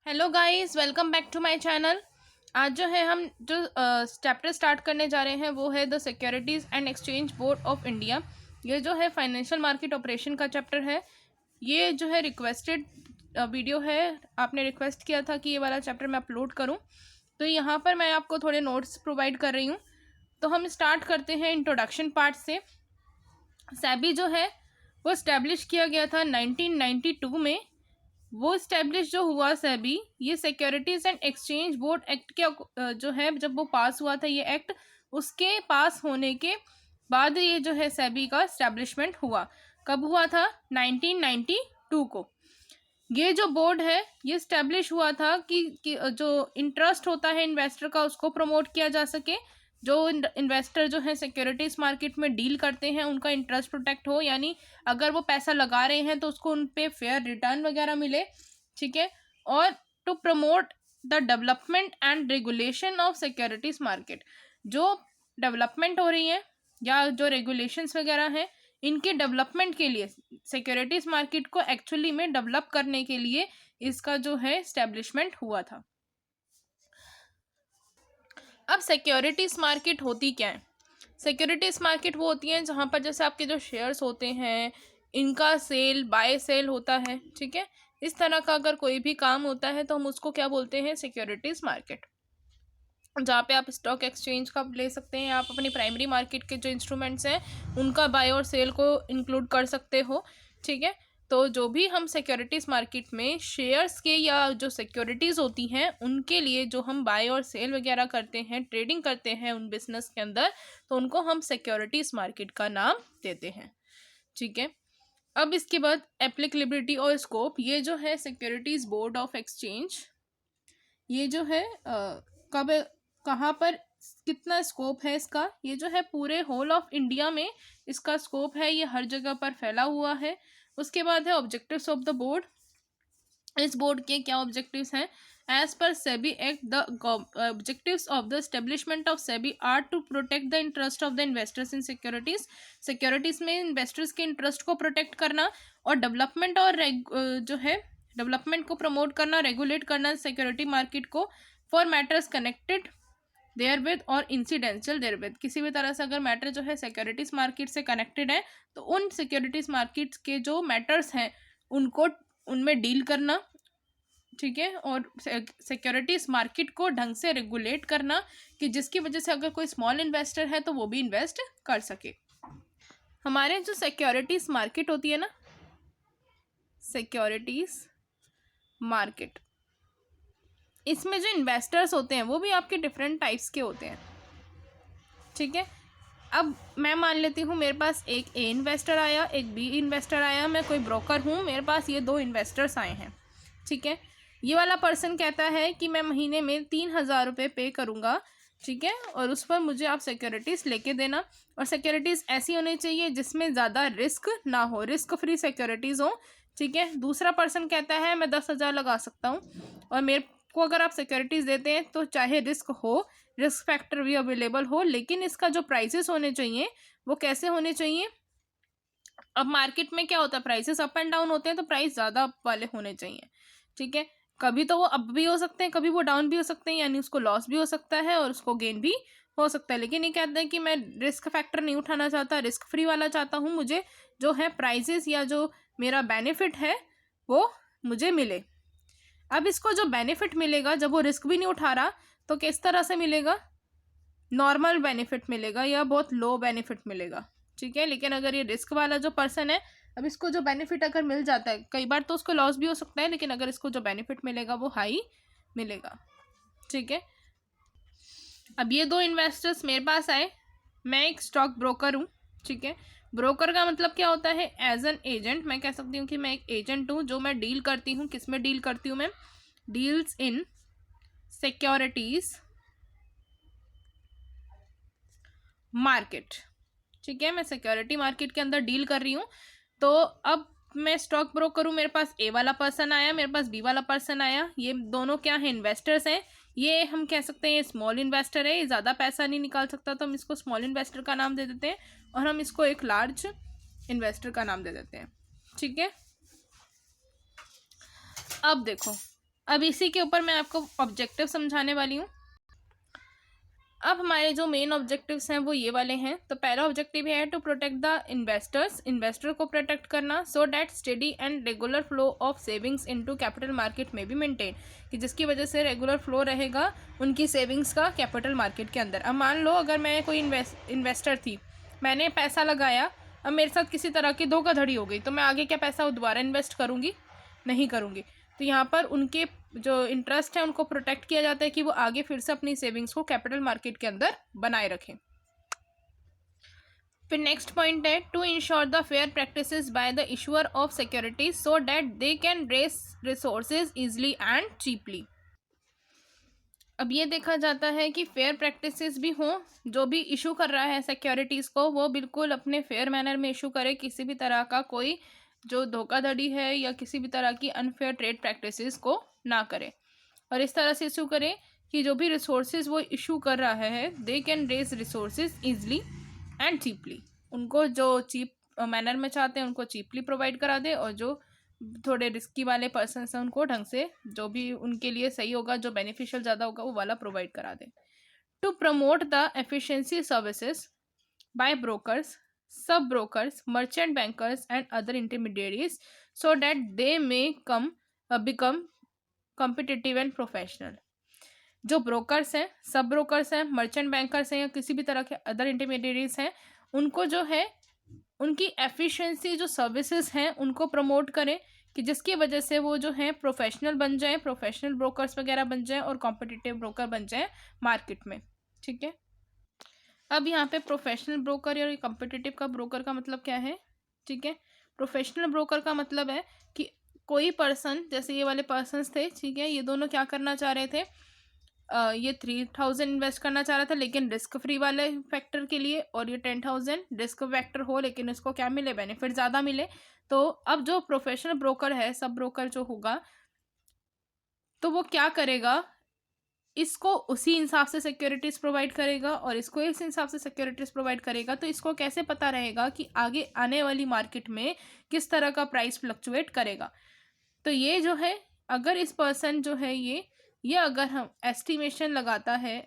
Hello guys, welcome back to my channel. आज जो है हम जो चैप्टर स्टार्ट करने जा रहे हैं वो है the securities and exchange board of India. ये जो है फाइनेंशियल मार्केट ऑपरेशन का चैप्टर है। ये जो है रिक्वेस्टेड वीडियो है, आपने रिक्वेस्ट किया था कि ये वाला चैप्टर मैं अपलोड करूं, तो यहाँ पर मैं आपको थोड़े नोट्स प्रोवाइड कर रही हूँ। तो हम स्टार्ट करते हैं इंट्रोडक्शन पार्ट से। सेबी जो है वो इस्टेब्लिश किया गया था 1992 में। वो इस्टेब्लिश जो हुआ सेबी, ये securities and exchange board act के जो है, जब वो पास हुआ था ये एक्ट, उसके पास होने के बाद ये जो है सेबी का इस्टेब्लिशमेंट हुआ। कब हुआ था? 1992 को। ये जो बोर्ड है ये इस्टेब्लिश हुआ था कि जो इंटरेस्ट होता है इन्वेस्टर का उसको प्रमोट किया जा सके। जो इन्वेस्टर जो है सिक्योरिटीज मार्केट में डील करते हैं उनका इंटरेस्ट प्रोटेक्ट हो, यानी अगर वो पैसा लगा रहे हैं तो उसको उन पे फेयर रिटर्न वगैरह मिले, ठीक है। और to promote the development and regulation of securities market, जो डेवलपमेंट हो रही है या जो रेगुलेशंस वगैरह हैं इनके डेवलपमेंट के लिए, सिक्योरिटीज मार्केट को एक्चुअली में डेवलप करने के लिए इसका जो है एस्टेब्लिशमेंट हुआ था। अब सिक्योरिटीज मार्केट होती क्या है? सिक्योरिटीज मार्केट वो होती है जहाँ पर जैसे आपके जो शेयर्स होते हैं इनका सेल बाय सेल होता है, ठीक है। इस तरह का अगर कोई भी काम होता है तो हम उसको क्या बोलते हैं? Securities market. जहाँ पे आप स्टॉक एक्सचेंज का ले सकते हैं, आप अपनी प्राइमरी मार्केट के जो इंस्ट्रूमेंट्स हैं उनका बाय और सेल को इंक्लूड कर सकते हो, ठीक है। तो जो भी हम सिक्योरिटीज़ मार्केट में शेयर्स के या जो सिक्योरिटीज़ होती हैं उनके लिए जो हम बाय और सेल वगैरह करते हैं, ट्रेडिंग करते हैं उन बिजनेस के अंदर, तो उनको हम सिक्योरिटीज़ मार्केट का नाम देते हैं, ठीक है। अब इसके बाद एप्लीकेबिलिटी और स्कोप, ये जो है सिक्योरिटीज़ बोर्ड ऑफ एक्सचेंज, ये जो है कब कहाँ पर कितना स्कोप है इसका? ये जो है पूरे होल ऑफ इंडिया में इसका स्कोप है, ये हर जगह पर फैला हुआ है। उसके बाद है ऑब्जेक्टिव्स ऑफ द बोर्ड। इस बोर्ड के क्या ऑब्जेक्टिव्स हैं? एज पर SEBI act the objectives of the establishment of SEBI are to protect the interest of the investors in securities. Securities में इन्वेस्टर्स के इंटरेस्ट को प्रोटेक्ट करना और डेवलपमेंट और जो है डेवलपमेंट को प्रमोट करना, रेगुलेट करना सिक्योरिटी मार्केट को फॉर मैटर्स कनेक्टेड देयरविद और इंसिडेंशियल देयरविद। किसी भी तरह से अगर मैटर जो है सिक्योरिटीज मार्केट से कनेक्टेड है तो उन सिक्योरिटीज मार्केट्स के जो मैटर्स हैं उनको उनमें डील करना, ठीक है। और सिक्योरिटीज मार्केट को ढंग से रेगुलेट करना कि जिसकी वजह से अगर कोई स्मॉल इन्वेस्टर है तो वो भी इन्वेस्ट कर सके। हमारे जो सिक्योरिटीज मार्केट होती है ना, सिक्योरिटीज मार्केट, इसमें जो इन्वेस्टर्स होते हैं वो भी आपके डिफरेंट टाइप्स के होते हैं, ठीक है। अब मैं मान लेती हूँ मेरे पास एक ए इन्वेस्टर आया, एक बी इन्वेस्टर आया, मैं कोई ब्रोकर हूँ, मेरे पास ये दो इन्वेस्टर्स आए हैं, ठीक है। ये वाला पर्सन कहता है कि मैं महीने में 3,000 रुपये पे करूँगा, ठीक है, और उस पर मुझे आप सिक्योरिटीज़ लेके देना, और सिक्योरिटीज़ ऐसी होनी चाहिए जिसमें ज़्यादा रिस्क ना हो, रिस्क फ्री सिक्योरिटीज़ हो, ठीक है। दूसरा पर्सन कहता है मैं 10,000 लगा सकता हूँ और मेरे को अगर आप सिक्योरिटीज़ देते हैं तो चाहे रिस्क हो, रिस्क फैक्टर भी अवेलेबल हो, लेकिन इसका जो प्राइसेस होने चाहिए वो कैसे होने चाहिए? अब मार्केट में क्या होता है, प्राइसेस अप एंड डाउन होते हैं, तो प्राइस ज़्यादा अप वाले होने चाहिए, ठीक है। कभी तो वो अप भी हो सकते हैं, कभी वो डाउन भी हो सकते हैं, यानी उसको लॉस भी हो सकता है और उसको गेन भी हो सकता है। लेकिन ये कहते हैं कि मैं रिस्क फैक्टर नहीं उठाना चाहता, रिस्क फ्री वाला चाहता हूँ, मुझे जो है प्राइजेस या जो मेरा बेनिफिट है वो मुझे मिले। अब इसको जो बेनिफिट मिलेगा, जब वो रिस्क भी नहीं उठा रहा, तो किस तरह से मिलेगा? नॉर्मल बेनिफिट मिलेगा या बहुत लो बेनिफिट मिलेगा, ठीक है। लेकिन अगर ये रिस्क वाला जो पर्सन है, अब इसको जो बेनिफिट अगर मिल जाता है, कई बार तो उसको लॉस भी हो सकता है, लेकिन अगर इसको जो बेनिफिट मिलेगा वो हाई मिलेगा, ठीक है। अब ये दो इन्वेस्टर्स मेरे पास आए, मैं एक स्टॉक ब्रोकर हूँ, ठीक है। ब्रोकर का मतलब क्या होता है? एज एन एजेंट, मैं कह सकती हूँ कि मैं एक एजेंट हूँ जो मैं डील करती हूँ। किस में डील करती हूँ मैं? डील्स इन सिक्योरिटीज मार्केट, ठीक है। मैं सिक्योरिटी मार्केट के अंदर डील कर रही हूँ। तो अब मैं स्टॉक ब्रोकर हूँ, मेरे पास ए वाला पर्सन आया, मेरे पास बी वाला पर्सन आया, ये दोनों क्या है? इन्वेस्टर्स हैं। ये हम कह सकते हैं ये स्मॉल इन्वेस्टर है, ये ज़्यादा पैसा नहीं निकाल सकता, तो हम इसको स्मॉल इन्वेस्टर का नाम दे देते हैं, और हम इसको एक लार्ज इन्वेस्टर का नाम दे देते हैं, ठीक है। अब देखो, अब इसी के ऊपर मैं आपको ऑब्जेक्टिव समझाने वाली हूँ। अब हमारे जो मेन ऑब्जेक्टिव्स हैं वो ये वाले हैं। तो पहला ऑब्जेक्टिव है to protect the investors, investor को प्रोटेक्ट करना, so that steady and regular flow of savings into capital market में भी मेंटेन, कि जिसकी वजह से रेगुलर फ्लो रहेगा उनकी सेविंग्स का कैपिटल मार्केट के अंदर। अब मान लो अगर मैं कोई इन्वेस्टर थी, मैंने पैसा लगाया, अब मेरे साथ किसी तरह की धोखाधड़ी हो गई, तो मैं आगे क्या पैसा दोबारा इन्वेस्ट करूँगी? नहीं करूँगी। तो यहाँ पर उनके जो इंटरेस्ट है उनको प्रोटेक्ट किया जाता है कि वो आगे फिर से अपनी सेविंग्स को कैपिटल मार्केट के अंदर बनाए रखें। फिर नेक्स्ट पॉइंट है to ensure the fair practices by the issuer of securities so that they can raise resources easily and cheaply. अब ये देखा जाता है कि फेयर प्रैक्टिसेस भी हों, जो भी इशू कर रहा है सिक्योरिटीज़ को वो बिल्कुल अपने फेयर मैनर में इशू करे, किसी भी तरह का कोई जो धोखाधड़ी है या किसी भी तरह की अनफेयर ट्रेड प्रैक्टिसेस को ना करे, और इस तरह से इशू करे कि जो भी रिसोर्सेज वो इशू कर रहा है they can raise resources easily and cheaply, उनको जो चीप मैनर में चाहते हैं उनको चीपली प्रोवाइड करा दे, और जो थोड़े रिस्की वाले पर्सन हैं उनको ढंग से जो भी उनके लिए सही होगा, जो बेनिफिशियल ज़्यादा होगा वो वाला प्रोवाइड करा दे। To promote the efficiency services by brokers, sub brokers, merchant bankers and other intermediaries so that they may become competitive and professional. जो ब्रोकर्स हैं, सब ब्रोकर्स हैं, मर्चेंट बैंकर्स हैं या किसी भी तरह के अदर इंटरमीडिएरीज हैं, उनको जो है उनकी एफिशिएंसी जो सर्विसेज हैं उनको प्रमोट करें, कि जिसकी वजह से वो जो हैं प्रोफेशनल बन जाएं, प्रोफेशनल ब्रोकर्स वगैरह बन जाएं और कॉम्पिटिटिव ब्रोकर बन जाएं मार्केट में। ठीक है, अब यहाँ पे प्रोफेशनल ब्रोकर या कॉम्पिटिटिव का ब्रोकर का मतलब क्या है? ठीक है, प्रोफेशनल ब्रोकर का मतलब है कि कोई पर्सन, जैसे ये वाले पर्सन्स थे, ठीक है, ये दोनों क्या करना चाह रहे थे, ये 3000 इन्वेस्ट करना चाह रहा था लेकिन रिस्क फ्री वाले फैक्टर के लिए, और ये 10,000 रिस्क फैक्टर हो लेकिन इसको क्या मिले, बेनिफिट ज़्यादा मिले। तो अब जो प्रोफेशनल ब्रोकर है, सब ब्रोकर जो होगा, तो वो क्या करेगा, इसको उसी हिसाब से सिक्योरिटीज़ प्रोवाइड करेगा और इसको इस हिसाब से सिक्योरिटीज़ प्रोवाइड करेगा। तो इसको कैसे पता रहेगा कि आगे आने वाली मार्केट में किस तरह का प्राइस फ्लक्चुएट करेगा? तो ये जो है, अगर इस पर्सन जो है ये अगर हम एस्टिमेशन लगाता है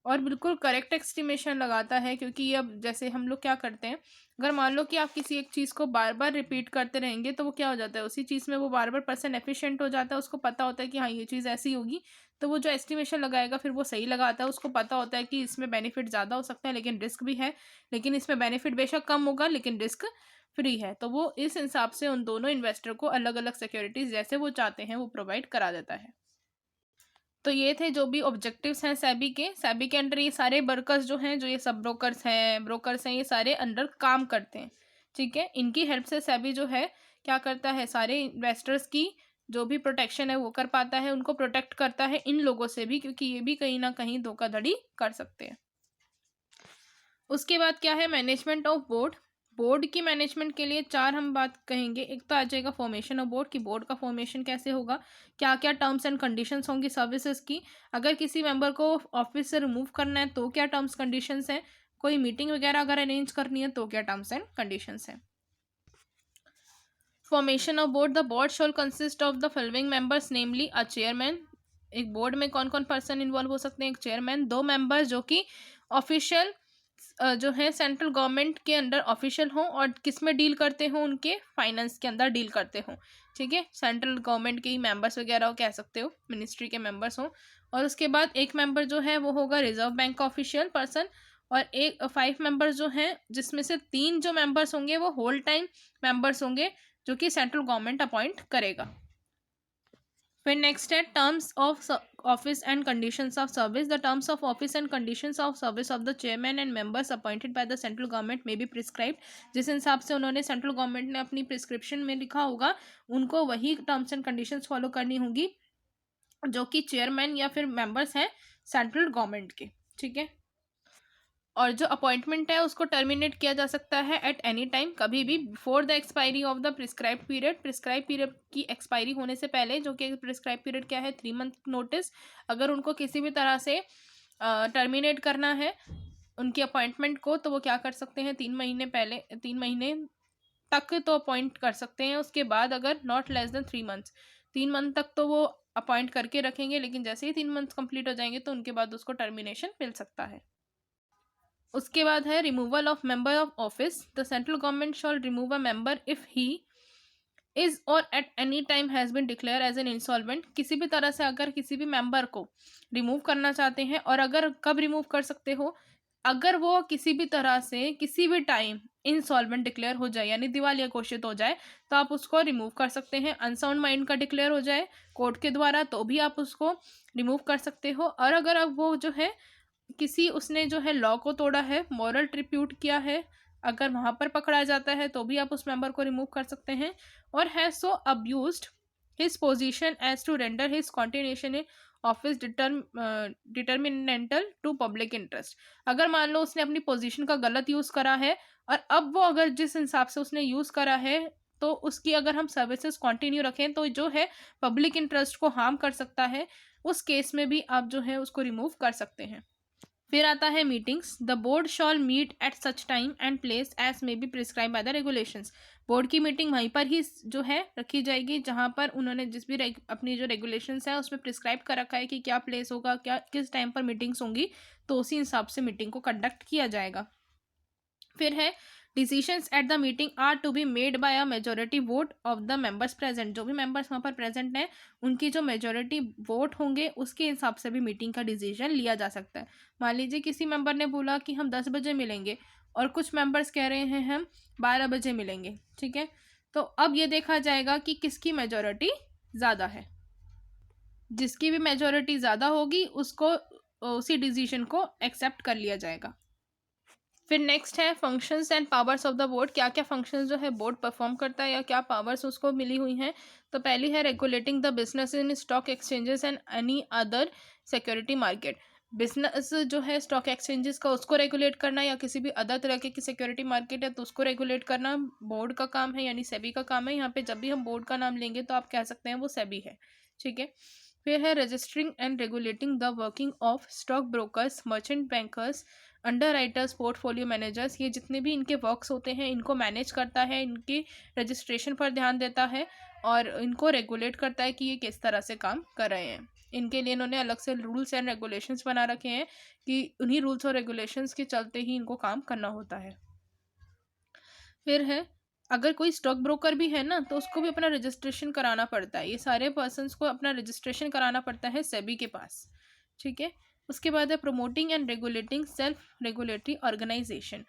और बिल्कुल करेक्ट एस्टिमेशन लगाता है, क्योंकि ये अब जैसे हम लोग क्या करते हैं, अगर मान लो कि आप किसी एक चीज़ को बार बार रिपीट करते रहेंगे तो वो क्या हो जाता है, उसी चीज़ में वो बार बार पर्सन एफिशिएंट हो जाता है, उसको पता होता है कि हाँ ये चीज़ ऐसी होगी, तो वो जो एस्टिमेशन लगाएगा फिर वो सही लगाता है। उसको पता होता है कि इसमें बेनिफिट ज़्यादा हो सकता है लेकिन रिस्क भी है, लेकिन इसमें बेनिफिट बेशक कम होगा लेकिन रिस्क फ्री है। तो वो इस हिसाब से उन दोनों इन्वेस्टर को अलग अलग सिक्योरिटीज़ जैसे वो चाहते हैं वो प्रोवाइड करा देता है। तो ये थे जो भी ऑब्जेक्टिव्स हैं सेबी के अंडर ये सारे वर्कर्स जो हैं, जो ये सब ब्रोकर्स हैं, ये सारे अंडर काम करते हैं। ठीक है, इनकी हेल्प से सेबी जो है क्या करता है, सारे इन्वेस्टर्स की जो भी प्रोटेक्शन है वो कर पाता है, उनको प्रोटेक्ट करता है इन लोगों से भी, क्योंकि ये भी कहीं ना कहीं धोखाधड़ी कर सकते हैं। उसके बाद क्या है, मैनेजमेंट ऑफ बोर्ड की मैनेजमेंट के लिए 4 हम बात कहेंगे। एक तो आ जाएगा फॉर्मेशन ऑफ बोर्ड, की बोर्ड का फॉर्मेशन कैसे होगा, क्या क्या टर्म्स एंड कंडीशंस होंगी सर्विसेज की, अगर किसी मेंबर को ऑफिस से रिमूव करना है तो क्या टर्म्स कंडीशंस हैं, कोई मीटिंग वगैरह अगर अरेंज करनी है तो क्या टर्म्स एंड कंडीशंस हैं। Formation of board, the board shawl consist of the following members namely a chairman. एक बोर्ड में कौन कौन पर्सन इन्वॉल्व हो सकते हैं, एक चेयरमैन, 2 मेंबर जो कि ऑफिशियल जो है सेंट्रल गवर्नमेंट के अंडर ऑफिशियल हों और किस में डील करते हों, उनके फाइनेंस के अंदर डील करते हों। ठीक है, सेंट्रल गवर्नमेंट के ही मेंबर्स वगैरह कह सकते हो, मिनिस्ट्री के मेंबर्स हों। और उसके बाद एक मेंबर जो है वो होगा रिजर्व बैंक का ऑफिशियल पर्सन, और एक 5 मेंबर्स जो हैं जिसमें से 3 जो मेंबर्स होंगे वो होल टाइम मेंबर्स होंगे जो कि सेंट्रल गवर्नमेंट अपॉइंट करेगा। फिर नेक्स्ट है terms of office and conditions of service, the terms of office and conditions of service of the chairman and members appointed by the central government में be prescribed. जिस हिसाब से उन्होंने central government ने अपनी प्रिस्क्रिप्शन में लिखा होगा उनको वही टर्म्स एंड कंडीशंस फॉलो करनी होगी जो कि चेयरमैन या फिर मेंबर्स हैं सेंट्रल गवर्नमेंट के। ठीक है, और जो अपॉइंटमेंट है उसको टर्मिनेट किया जा सकता है एट एनी टाइम, कभी भी, before the expiry of the prescribe period, prescribe period की एक्सपायरी होने से पहले, जो कि प्रिस्क्राइब पीरियड क्या है, 3 मंथ नोटिस। अगर उनको किसी भी तरह से टर्मिनेट करना है उनकी अपॉइंटमेंट को तो वो क्या कर सकते हैं, 3 महीने तक तो अपॉइंट कर सकते हैं। उसके बाद अगर not less than 3 months, 3 month तक तो वो अपॉइंट करके रखेंगे, लेकिन जैसे ही 3 मंथ कंप्लीट हो जाएंगे तो उनके बाद उसको टर्मिनेशन मिल सकता है। उसके बाद है removal of member of office. The central government shall remove a member if he is or at any time has been declared as an insolvent. किसी भी तरह से अगर किसी भी मेंबर को रिमूव करना चाहते हैं, और अगर कब रिमूव कर सकते हो, अगर वो किसी भी तरह से किसी भी टाइम इंसॉल्वेंट डिक्लेयर हो जाए, यानी दिवालिया घोषित हो जाए, तो आप उसको रिमूव कर सकते हैं। अनसाउंड माइंड का डिक्लेयर हो जाए कोर्ट के द्वारा, तो भी आप उसको रिमूव कर सकते हो। और अगर अब वो जो है किसी उसने जो है लॉ को तोड़ा है, मॉरल ट्रिब्यूट किया है, अगर वहाँ पर पकड़ा जाता है तो भी आप उस मेंबर को रिमूव कर सकते हैं। और है so abused his position as to render his continuation in office detrimental to public interest. अगर मान लो उसने अपनी पोजीशन का गलत यूज़ करा है, और अब वो अगर जिस हिसाब से उसने यूज़ करा है, तो उसकी अगर हम सर्विसेज कंटिन्यू रखें तो जो है पब्लिक इंटरेस्ट को हार्म कर सकता है, उस केस में भी आप जो है उसको रिमूव कर सकते हैं। फिर आता है meetings. The board shall meet at such time and place as may be prescribe by the regulations. Board की मीटिंग वहीं पर ही जो है रखी जाएगी जहां पर उन्होंने जिस भी अपनी जो रेगुलेशंस है उसमें प्रिस्क्राइब कर रखा है कि क्या प्लेस होगा, क्या किस टाइम पर मीटिंग्स होंगी, तो उसी हिसाब से मीटिंग को कंडक्ट किया जाएगा। फिर है decisions at the meeting are to be made by a majority vote of the members present. जो भी मेंबर्स वहाँ पर प्रेजेंट हैं उनकी जो मेजोरिटी वोट होंगे उसके हिसाब से भी मीटिंग का डिसीजन लिया जा सकता है। मान लीजिए किसी मेंबर ने बोला कि हम 10 बजे मिलेंगे, और कुछ मेंबर्स कह रहे हैं हम 12 बजे मिलेंगे, ठीक है। तो अब ये देखा जाएगा कि किसकी मेजोरिटी ज़्यादा है। जिसकी भी मेजोरिटी ज़्यादा होगी उसको उसी डिसीजन को एक्सेप्ट कर लिया जाएगा। फिर नेक्स्ट है functions and powers of the board. क्या क्या फंक्शंस जो है बोर्ड परफॉर्म करता है या क्या पावर्स उसको मिली हुई हैं। तो पहली है regulating the business in stock exchanges and any other security market. Business जो है स्टॉक एक्सचेंजेस का उसको रेगुलेट करना, या किसी भी अदर तरह की सिक्योरिटी मार्केट है तो उसको रेगुलेट करना बोर्ड का काम है, यानी सेबी का काम है। यहाँ पे जब भी हम बोर्ड का नाम लेंगे तो आप कह सकते हैं वो सेबी है, ठीक है। फिर है registering and regulating the working of stock brokers, merchant bankers, under writers, portfolio managers. ये जितने भी इनके वर्क्स होते हैं इनको मैनेज करता है, इनके रजिस्ट्रेशन पर ध्यान देता है और इनको रेगुलेट करता है कि ये किस तरह से काम कर रहे हैं। इनके लिए इन्होंने अलग से रूल्स एंड रेगुलेशंस बना रखे हैं कि उन्हीं रूल्स और रेगुलेशंस के चलते ही इनको काम करना होता है। फिर है अगर कोई स्टॉक ब्रोकर भी है ना तो उसको भी अपना रजिस्ट्रेशन कराना पड़ता है। ये सारे पर्सन्स को अपना रजिस्ट्रेशन कराना पड़ता है सेबी के पास, ठीक है। उसके बाद है promoting and regulating self regulatory organisation.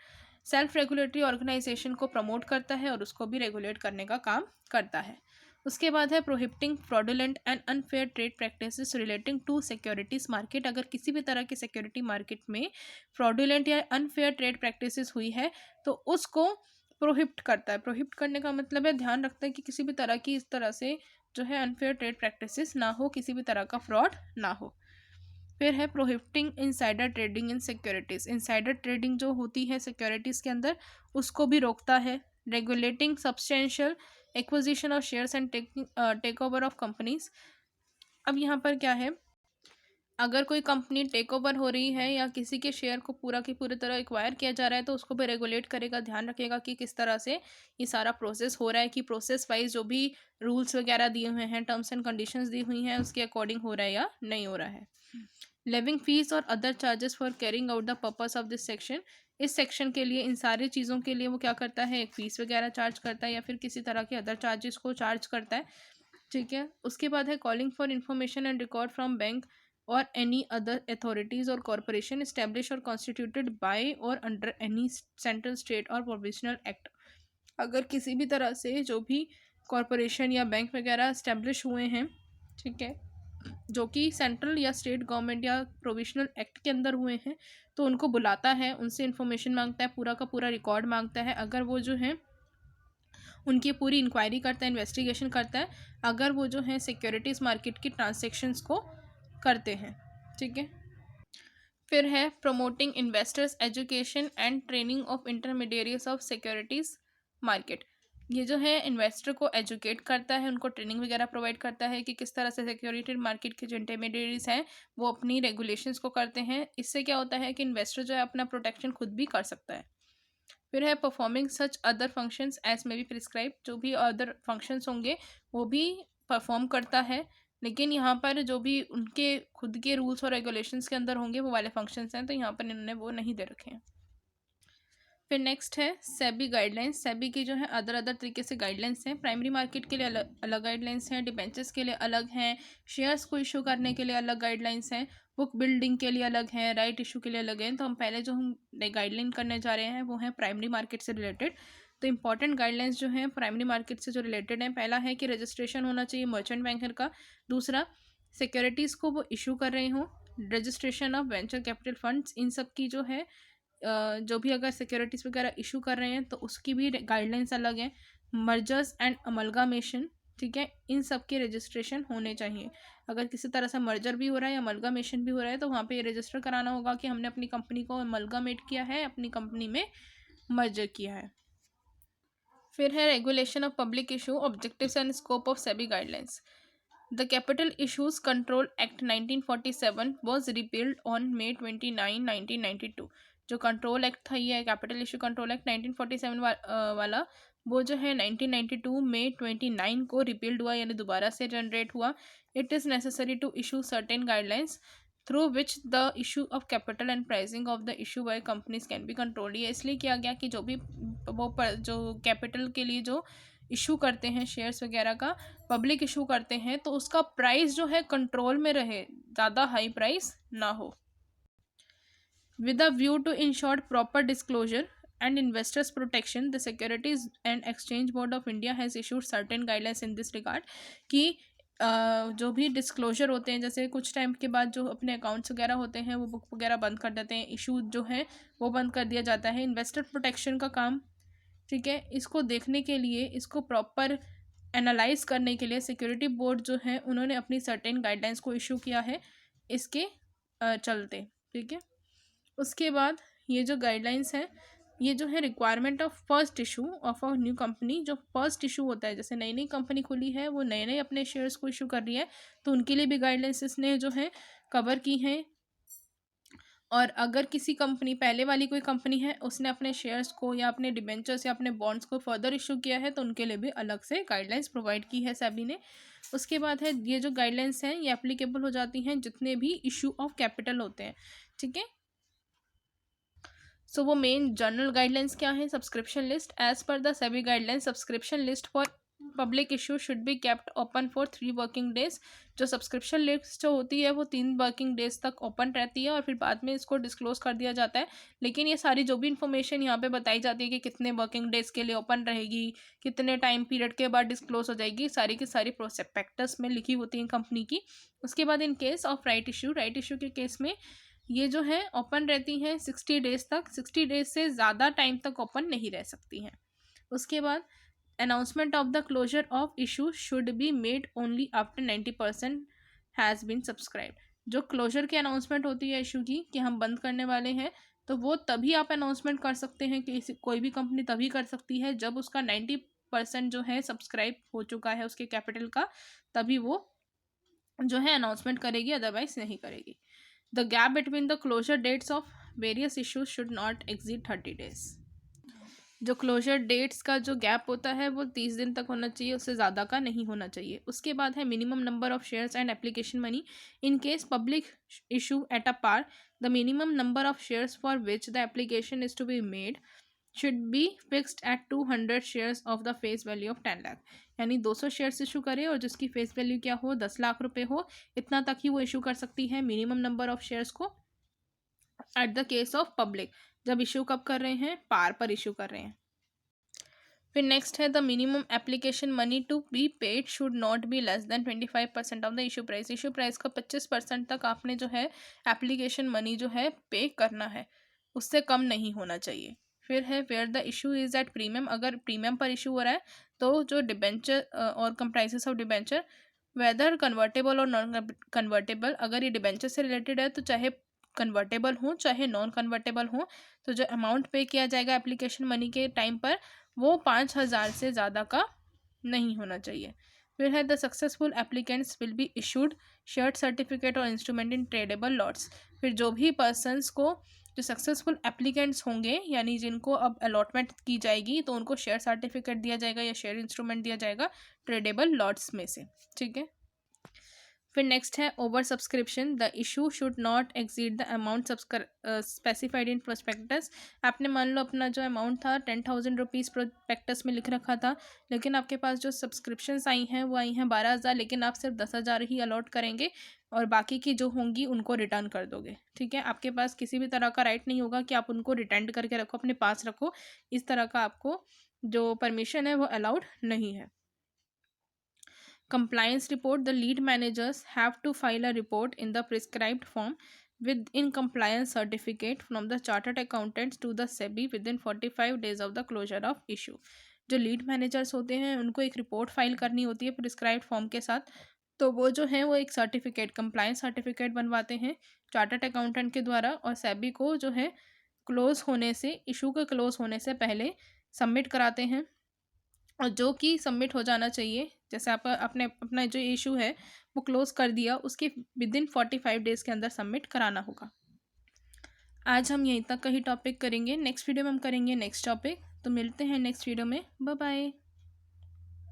Self regulatory organisation को प्रमोट करता है और उसको भी रेगुलेट करने का काम करता है। उसके बाद है prohibiting fraudulent and unfair trade practices relating to securities market. अगर किसी भी तरह की सिक्योरिटी मार्केट में फ्रॉडुलेंट या अनफेयर ट्रेड प्रैक्टिसेस हुई है तो उसको प्रोहिबिट करता है। प्रोहिबिट करने का मतलब है ध्यान रखता है कि किसी भी तरह की इस तरह से जो है अनफेयर ट्रेड प्रैक्टिसेस ना हो, किसी भी तरह का फ्रॉड ना हो। फिर है prohibiting insider trading in securities. Insider trading जो होती है सिक्योरिटीज के अंदर उसको भी रोकता है। Regulating substantial acquisition of shares and take over of companies. अब यहाँ पर क्या है, अगर कोई कंपनी टेक ओवर हो रही है या किसी के शेयर को पूरा की पूरी तरह एक्वायर किया जा रहा है तो उसको भी रेगुलेट करेगा, ध्यान रखेगा कि किस तरह से ये सारा प्रोसेस हो रहा है, कि प्रोसेस वाइज जो भी रूल्स वगैरह दिए हुए हैं, टर्म्स एंड कंडीशंस दी हुई हैं उसके अकॉर्डिंग हो रहा है या नहीं हो रहा है। लेविंग फीस और other charges for carrying out the purpose of this section. इस सेक्शन के लिए इन सारी चीज़ों के लिए वो क्या करता है, एक फ़ीस वगैरह चार्ज करता है या फिर किसी तरह के अदर चार्जेस को चार्ज करता है, ठीक है। उसके बाद है calling for information and record from bank और एनी अदर अथॉरिटीज़ और कॉरपोरेशन एस्टेब्लिश और कॉन्स्टिट्यूटेड बाय और अंडर एनी सेंट्रल स्टेट और प्रोविजनल एक्ट। अगर किसी भी तरह से जो भी कॉरपोरेशन या बैंक वगैरह एस्टेब्लिश हुए हैं, ठीक है, जो कि सेंट्रल या स्टेट गवर्नमेंट या प्रोविजनल एक्ट के अंदर हुए हैं, तो उनको बुलाता है, उनसे इन्फॉर्मेशन मांगता है, पूरा का पूरा रिकॉर्ड मांगता है। अगर वो जो है उनकी पूरी इंक्वायरी करता है, इन्वेस्टिगेशन करता है, अगर वो जो है सिक्योरिटीज़ मार्केट की ट्रांजेक्शन्स को करते हैं, ठीक है। फिर है promoting investors education and training of intermediaries of securities market. ये जो है इन्वेस्टर को एजुकेट करता है, उनको ट्रेनिंग वगैरह प्रोवाइड करता है कि किस तरह से सिक्योरिटी मार्केट के जो इंटरमीडिएरीज हैं वो अपनी रेगुलेशंस को करते हैं। इससे क्या होता है कि इन्वेस्टर जो है अपना प्रोटेक्शन खुद भी कर सकता है। फिर है performing such other functions as may be prescribe. जो भी अदर फंक्शंस होंगे वो भी परफॉर्म करता है, लेकिन यहाँ पर जो भी उनके खुद के रूल्स और रेगुलेशंस के अंदर होंगे वो वाले फंक्शंस हैं, तो यहाँ पर इन्होंने वो नहीं दे रखे हैं। फिर नेक्स्ट है सेबी गाइडलाइंस। सेबी की जो है अदर अदर तरीके से गाइडलाइंस हैं। प्राइमरी मार्केट के लिए अलग अलग गाइडलाइंस हैं, डिबेंचर्स के लिए अलग हैं, शेयर्स को इशू करने के लिए अलग गाइडलाइंस हैं, बुक बिल्डिंग के लिए अलग हैं, राइट इशू के लिए अलग हैं। तो हम पहले जो हम गाइडलाइन करने जा रहे हैं वो है प्राइमरी मार्केट से रिलेटेड। तो इंपॉर्टेंट गाइडलाइंस जो हैं प्राइमरी मार्केट से जो रिलेटेड हैं, पहला है कि रजिस्ट्रेशन होना चाहिए मर्चेंट बैंकर का। दूसरा, सिक्योरिटीज़ को वो इशू कर रहे हों, registration of venture capital funds, इन सब की जो है जो भी अगर सिक्योरिटीज़ वगैरह इशू कर रहे हैं तो उसकी भी गाइडलाइंस अलग हैं। मर्जर्स एंड अमलगामेशन, ठीक है, इन सब के रजिस्ट्रेशन होने चाहिए। अगर किसी तरह से मर्जर भी हो रहा है या अमलगामेशन भी हो रहा है तो वहाँ पे ये रजिस्टर कराना होगा कि हमने अपनी कंपनी को अमलगामेट किया है, अपनी कंपनी में मर्जर किया है। फिर है regulation of public issue, objectives and scope of SEBI guidelines. The Capital Issues Control Act 1947 was repealed on May 29, 1992। जो कंट्रोल एक्ट था ये कैपिटल इशू कंट्रोल एक्ट 1947 वाला, वो जो है 1992 में 29 को रिपील्ड हुआ, यानी दोबारा से जनरेट हुआ। It is necessary to issue certain guidelines through which the issue of capital and pricing of the issue by companies can be controlled. ये इसलिए किया गया कि जो भी वो जो कैपिटल के लिए जो इशू करते हैं शेयर्स वगैरह का, पब्लिक इशू करते हैं, तो उसका प्राइस जो है कंट्रोल में रहे, ज़्यादा हाई प्राइस ना हो। With a view to ensure proper disclosure and investors protection, the securities and exchange board of India has issued certain guidelines in this regard. कि जो भी डिस्क्लोजर होते हैं, जैसे कुछ टाइम के बाद जो अपने अकाउंट्स वगैरह होते हैं वो बुक वगैरह बंद कर देते हैं, इशू जो है वो बंद कर दिया जाता है। इन्वेस्टर प्रोटेक्शन का काम, ठीक है, इसको देखने के लिए, इसको प्रॉपर एनालाइज करने के लिए सिक्योरिटी बोर्ड जो है उन्होंने अपनी सर्टेन गाइडलाइंस को इशू किया है इसके चलते, ठीक है। उसके बाद ये जो गाइडलाइंस हैं ये जो है requirement of first issue of a new company, जो फर्स्ट इशू होता है, जैसे नई नई कंपनी खुली है, वो नए नए अपने शेयर्स को इशू कर रही है, तो उनके लिए भी गाइडलाइंस इसने जो है कवर की हैं। और अगर किसी कंपनी, पहले वाली कोई कंपनी है, उसने अपने शेयर्स को या अपने डिबेंचर्स या अपने बॉन्ड्स को फर्दर इशू किया है तो उनके लिए भी अलग से गाइडलाइंस प्रोवाइड की है सेबी ने। उसके बाद है ये जो गाइडलाइंस हैं ये एप्लीकेबल हो जाती हैं जितने भी इशू ऑफ कैपिटल होते हैं, ठीक है। सो वो मेन जनरल गाइडलाइंस क्या है? Subscription list. एज पर the SEBI guideline, subscription list for public issue should be kept open for 3 working days. जो सब्सक्रिप्शन लिस्ट जो होती है वो 3 वर्किंग डेज तक ओपन रहती है और फिर बाद में इसको डिस्क्लोज कर दिया जाता है। लेकिन ये सारी जो भी इन्फॉर्मेशन यहाँ पे बताई जाती है कि कितने वर्किंग डेज के लिए ओपन रहेगी, कितने टाइम पीरियड के बाद डिस्क्लोज हो जाएगी, सारी की सारी प्रोस्पेक्टस में लिखी होती है कंपनी की। उसके बाद in case of right issue, right issue के केस में ये जो है ओपन रहती हैं 60 डेज तक, 60 डेज से ज़्यादा टाइम तक ओपन नहीं रह सकती हैं। उसके बाद announcement of the closure of issue should be made only after 90% has been subscribe. जो क्लोजर की अनाउंसमेंट होती है इशू की कि हम बंद करने वाले हैं, तो वो तभी आप अनाउंसमेंट कर सकते हैं कि कोई भी कंपनी तभी कर सकती है जब उसका 90% जो है सब्सक्राइब हो चुका है उसके कैपिटल का, तभी वो जो है अनाउंसमेंट करेगी, अदरवाइज नहीं करेगी। The gap between the closure dates of various issues should not exceed 30 days। जो क्लोजर डेट्स का जो गैप होता है वो 30 दिन तक होना चाहिए, उससे ज़्यादा का नहीं होना चाहिए। उसके बाद है minimum number of shares and application money. In case public issue at a par, the minimum number of shares for which the application is to be made should be fixed at 200 shares of the face value of 10 lakh. यानी 200 shares issue करे और जिसकी face value क्या हो, 10 लाख रुपए हो, इतना तक ही वो इशू कर सकती है मिनिमम नंबर ऑफ शेयर्स को। At the case of public, जब इशू कब कर रहे हैं? पार पर इशू कर रहे हैं। फिर नेक्स्ट है the minimum application money to be paid should not be less than 25% of the issue price. Issue price का 25% तक आपने जो है एप्लीकेशन मनी जो है पे करना है, उससे कम नहीं होना चाहिए। फिर है where the issue is at premium. अगर प्रीमियम पर इशू हो रहा है तो जो डिबेंचर और comprises of debenture, whether convertible और नॉन कन्वर्टेबल, अगर ये डिबेंचर से रिलेटेड है तो चाहे कन्वर्टेबल हो चाहे नॉन कन्वर्टेबल हो, तो जो अमाउंट पे किया जाएगा एप्लीकेशन मनी के टाइम पर वो 5,000 से ज़्यादा का नहीं होना चाहिए। फिर है the successful applicants will be issued share certificate और इंस्ट्रूमेंट इन ट्रेडेबल लॉट्स। फिर जो भी पर्सनस को जो सक्सेसफुल एप्लीकेंट्स होंगे यानी जिनको अब अलॉटमेंट की जाएगी तो उनको शेयर सर्टिफिकेट दिया जाएगा या शेयर इंस्ट्रूमेंट दिया जाएगा ट्रेडेबल लॉट्स में से, ठीक है। फिर नेक्स्ट है over subscription, the issue should not exceed the amount specified in prospectus. आपने मान लो अपना जो अमाउंट था 10,000 रुपीज़ प्रोस्पेक्टस में लिख रखा था, लेकिन आपके पास जो सब्सक्रिप्शंस आई हैं वो आई हैं 12,000, लेकिन आप सिर्फ 10,000 ही अलॉट करेंगे और बाकी की जो होंगी उनको रिटर्न कर दोगे, ठीक है। आपके पास किसी भी तरह का राइट नहीं होगा कि आप उनको रिटर्न करके रखो, अपने पास रखो, इस तरह का आपको जो परमिशन है वो अलाउड नहीं है। Compliance report, the lead managers have to file a report in the prescribed form with in compliance certificate from the chartered accountants to the SEBI within 45 days of the closure of issue। जो lead managers होते हैं उनको एक report file करनी होती है prescribed form के साथ, तो वो जो है वो एक सर्टिफिकेट कंप्लायंस सर्टिफिकेट बनवाते हैं चार्टर्ड अकाउंटेंट के द्वारा और सेबी को जो है क्लोज होने से, इशू के क्लोज होने से पहले सबमिट कराते हैं। और जो कि सबमिट हो जाना चाहिए, जैसे आप अपने अपना जो इशू है वो क्लोज कर दिया, उसके विदिन 45 डेज़ के अंदर सबमिट कराना होगा। आज हम यहीं तक का ही टॉपिक करेंगे, नेक्स्ट वीडियो में हम करेंगे नेक्स्ट टॉपिक। तो मिलते हैं नेक्स्ट वीडियो में, बाय बाय।